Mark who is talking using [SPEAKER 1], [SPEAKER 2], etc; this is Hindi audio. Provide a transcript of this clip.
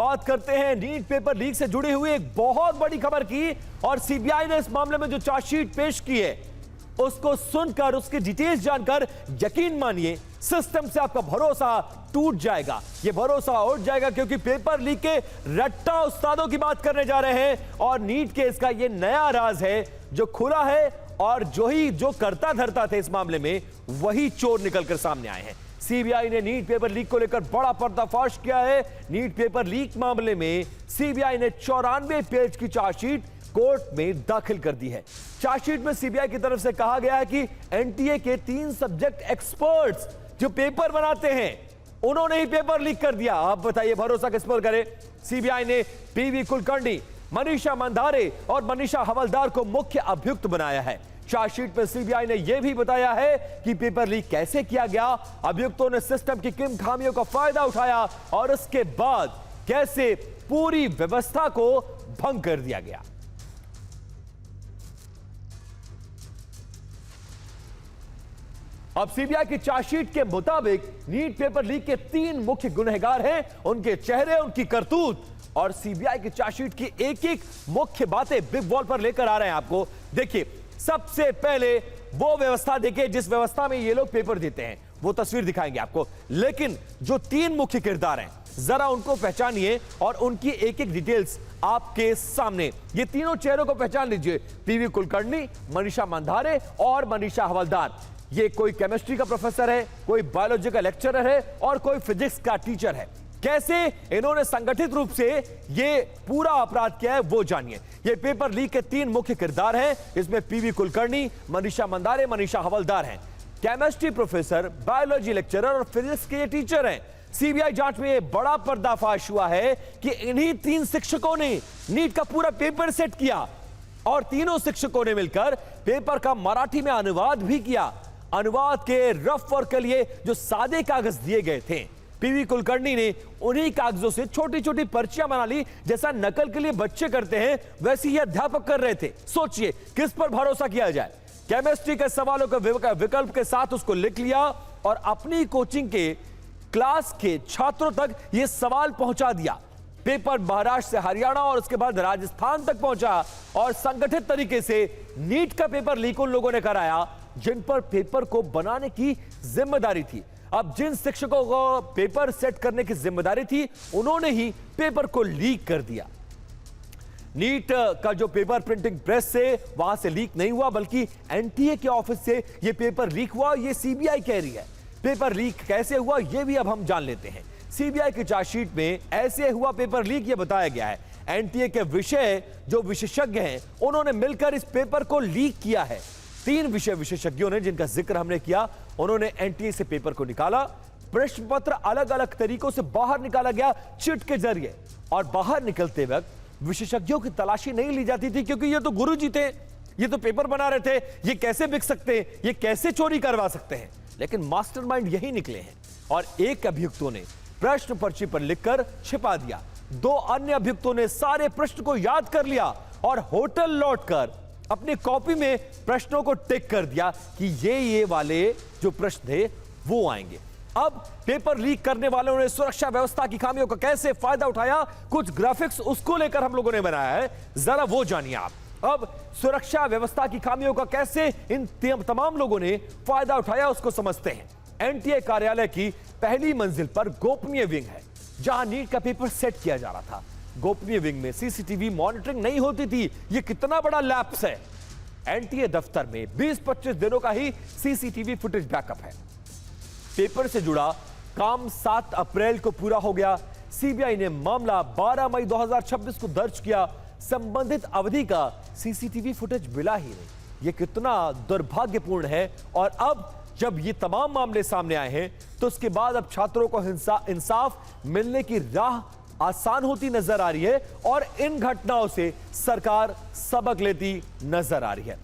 [SPEAKER 1] बात करते हैं नीट पेपर लीक से जुड़ी हुई एक बहुत बड़ी खबर की। और सीबीआई ने इस मामले में जो चार्जशीट पेश की है उसको सुनकर, उसकी डिटेल्स जानकर यकीन मानिए सिस्टम से आपका भरोसा टूट जाएगा। यह भरोसा उठ जाएगा क्योंकि पेपर लीक के रट्टा उस्तादों की बात करने जा रहे हैं। और नीट केस का यह नया राज है जो खुला है, और जो करता धरता थे इस मामले में वही चोर निकलकर सामने आए हैं। सीबीआई ने नीट पेपर लीक को लेकर बड़ा पर्दाफाश किया है। नीट पेपर लीक मामले में सीबीआई ने 94 पेज की चार्जशीट कोर्ट में दाखिल कर दी है। चार्जशीट में सीबीआई की तरफ से कहा गया है कि एनटीए के 3 सब्जेक्ट एक्सपर्ट्स जो पेपर बनाते हैं उन्होंने ही पेपर लीक कर दिया। आप बताइए भरोसा किस पर करें। सीबीआई ने पीवी कुलकर्णी, मनीषा मंधारे और मनीषा हवलदार को मुख्य अभियुक्त बनाया है। चार्जशीट में सीबीआई ने यह भी बताया है कि पेपर लीक कैसे किया गया, अभियुक्तों ने सिस्टम की किन खामियों का फायदा उठाया और उसके बाद कैसे पूरी व्यवस्था को भंग कर दिया गया। अब सीबीआई की चार्जशीट के मुताबिक नीट पेपर लीक के 3 मुख्य गुनहगार हैं, उनके चेहरे, उनकी करतूत और सीबीआई की चार्जशीट की एक-एक मुख्य बातें बिग वॉल पर लेकर आ रहे हैं आपको। देखिए, सबसे पहले वो व्यवस्था देखिए जिस व्यवस्था में ये लोग पेपर देते हैं, वो तस्वीर दिखाएंगे आपको। लेकिन जो 3 मुख्य किरदार हैं जरा उनको पहचानिए और उनकी एक-एक डिटेल्स आपके सामने। ये तीनों चेहरों को पहचान लीजिए, पीवी कुलकर्णी, मनीषा मंधारे और मनीषा हवलदार। ये कोई केमिस्ट्री का प्रोफेसर है, कोई बायोलॉजी का लेक्चरर है और कोई फिजिक्स का टीचर है। कैसे इन्होंने संगठित रूप से ये पूरा अपराध किया है वो जानिए। ये पेपर लीक के 3 मुख्य किरदार हैं। इसमें पीवी कुलकर्णी, मनीषा मंधारे, मनीषा हवलदार हैं। केमिस्ट्री प्रोफेसर, बायोलॉजी लेक्चरर और फिजिक्स के टीचर हैं। सीबीआई जांच में यह बड़ा पर्दाफाश हुआ है कि इन्हीं 3 शिक्षकों ने नीट का पूरा पेपर सेट किया और तीनों शिक्षकों ने मिलकर पेपर का मराठी में अनुवाद भी किया। अनुवाद के रफ वर्क के लिए जो सादे कागज दिए गए थे, पीवी कुलकर्णी ने उन्हीं कागजों से छोटी छोटी पर्चियां बना ली। जैसा नकल के लिए बच्चे करते हैं वैसे ही अध्यापक कर रहे थे। सोचिए किस पर भरोसा किया जाए। केमिस्ट्री के सवालों के विकल्प के साथ उसको लिख लिया और अपनी कोचिंग के क्लास के छात्रों तक यह सवाल पहुंचा दिया। पेपर महाराष्ट्र से हरियाणा और उसके बाद राजस्थान तक पहुंचा और संगठित तरीके से नीट का पेपर लीक उन लोगों ने कराया जिन पर पेपर को बनाने की जिम्मेदारी थी। अब जिन शिक्षकों को पेपर सेट करने की जिम्मेदारी थी उन्होंने ही पेपर को लीक कर दिया। नीट का जो पेपर प्रिंटिंग प्रेस से वहां से लीक नहीं हुआ बल्कि एनटीए के ऑफिस से यह पेपर लीक हुआ, यह सीबीआई कह रही है। पेपर लीक कैसे हुआ यह भी अब हम जान लेते हैं। सीबीआई की चार्जशीट में ऐसे हुआ पेपर लीक यह बताया गया है। एनटीए के विषय जो विशेषज्ञ हैं उन्होंने मिलकर इस पेपर को लीक किया है। 3 विषय विशेषज्ञों ने जिनका जिक्र हमने किया, उन्होंने एनटीए से पेपर को निकाला। प्रश्न पत्र अलग अलग तरीकों से बाहर निकाला गया चिट के जरिए, और बाहर निकलते वक्त विशेषज्ञों की तलाशी नहीं ली जाती थी क्योंकि ये तो गुरुजी थे, ये तो पेपर बना रहे थे, ये कैसे बिक सकते हैं, ये कैसे चोरी करवा सकते हैं। लेकिन मास्टरमाइंड यही निकले हैं। और एक अभियुक्तों ने प्रश्न पर्ची पर लिखकर छिपा दिया, 2 अन्य अभियुक्तों ने सारे प्रश्न को याद कर लिया और होटल लौटकर अपनी कॉपी में प्रश्नों को टिक कर दिया कि ये वाले जो प्रश्न थे वो आएंगे। अब पेपर लीक करने वालों ने सुरक्षा व्यवस्था की खामियों का कैसे फायदा उठाया, कुछ ग्राफिक्स उसको लेकर हम लोगों ने बनाया है, जरा वो जानिए आप। अब सुरक्षा व्यवस्था की खामियों का कैसे इन तमाम लोगों ने फायदा उठाया उसको समझते हैं। एनटीए कार्यालय की पहली मंजिल पर गोपनीय विंग है जहां नीट का पेपर सेट किया जा रहा था। गोपनीय विंग में सीसीटीवी मॉनिटरिंग नहीं होती थी। यह कितना बड़ा लैप्स है। एनटीए दफ्तर में 20-25 दिनों का ही सीसीटीवी फुटेज बैकअप है। पेपर से जुड़ा काम 7 अप्रैल को पूरा हो गया। सीबीआई ने मामला 12 मई 2026 को दर्ज किया। संबंधित अवधि का सीसीटीवी फुटेज मिला ही नहीं। यह कितना दुर्भाग्यपूर्ण है। और अब जब ये तमाम मामले सामने आए हैं तो उसके बाद अब छात्रों को इंसाफ मिलने की राह आसान होती नजर आ रही है और इन घटनाओं से सरकार सबक लेती नजर आ रही है।